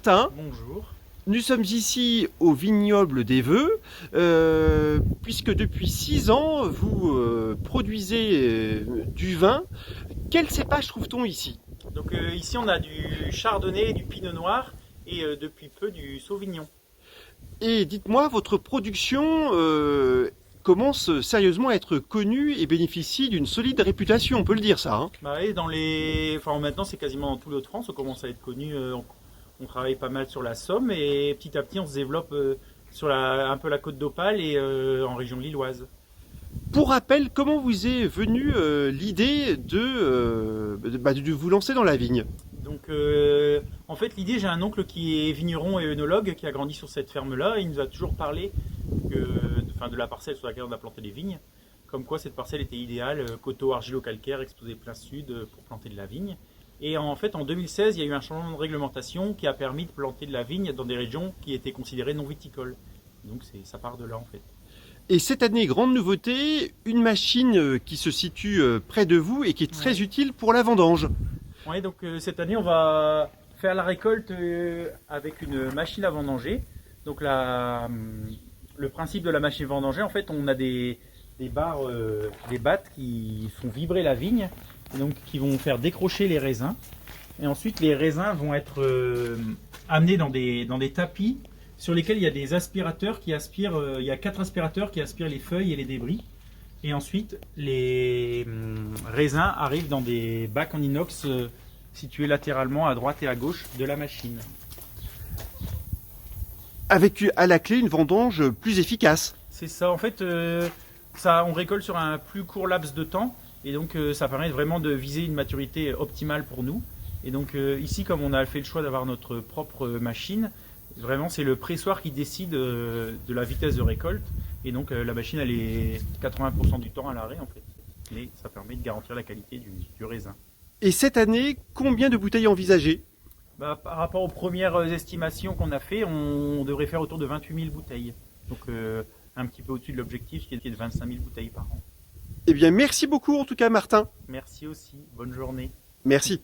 Martin, Bonjour. nous sommes ici au vignoble des Vœux, puisque depuis 6 ans, vous produisez du vin. Quel cépage trouve-t-on ici? Donc ici on a du chardonnay, du pinot noir et depuis peu du sauvignon. Et dites-moi, votre production commence sérieusement à être connue et bénéficie d'une solide réputation, on peut le dire ça, hein. Bah, et enfin, maintenant c'est quasiment dans tout le France, on commence à être connu. On travaille pas mal sur la Somme et petit à petit on se développe sur un peu la côte d'Opale et en région lilloise. Pour rappel, comment vous est venue l'idée de vous lancer dans la vigne? Donc en fait l'idée, j'ai un oncle qui est vigneron et œnologue qui a grandi sur cette ferme-là et il nous a toujours parlé de la parcelle sur laquelle on a planté des vignes, comme quoi cette parcelle était idéale, coteau argilo-calcaire exposé plein sud pour planter de la vigne. Et en fait en 2016 il y a eu un changement de réglementation qui a permis de planter de la vigne dans des régions qui étaient considérées non viticoles. Donc ça part de là en fait. Et cette année, grande nouveauté, une machine qui se situe près de vous et qui est très Ouais. utile pour la vendange. Ouais, donc cette année, on va faire la récolte avec une machine à vendanger. Donc le principe de la machine à vendanger, en fait, on a des barres, des battes qui font vibrer la vigne, et donc qui vont faire décrocher les raisins. Et ensuite, les raisins vont être amenés dans des tapis sur lesquels il y a des aspirateurs qui aspirent. Il y a 4 aspirateurs qui aspirent les feuilles et les débris. Et ensuite, les raisins arrivent dans des bacs en inox situés latéralement à droite et à gauche de la machine. Avec à la clé une vendange plus efficace. C'est ça, en fait, on récolte sur un plus court laps de temps et donc ça permet vraiment de viser une maturité optimale pour nous. Et donc ici, comme on a fait le choix d'avoir notre propre machine, vraiment c'est le pressoir qui décide de la vitesse de récolte. Et donc la machine, elle est 80% du temps à l'arrêt en fait. Mais ça permet de garantir la qualité du raisin. Et cette année, combien de bouteilles envisagées? Bah, par rapport aux premières estimations qu'on a fait, on devrait faire autour de 28 000 bouteilles. Donc un petit peu au-dessus de l'objectif qui est de 25 000 bouteilles par an. Eh bien, merci beaucoup en tout cas, Martin. Merci aussi, bonne journée. Merci.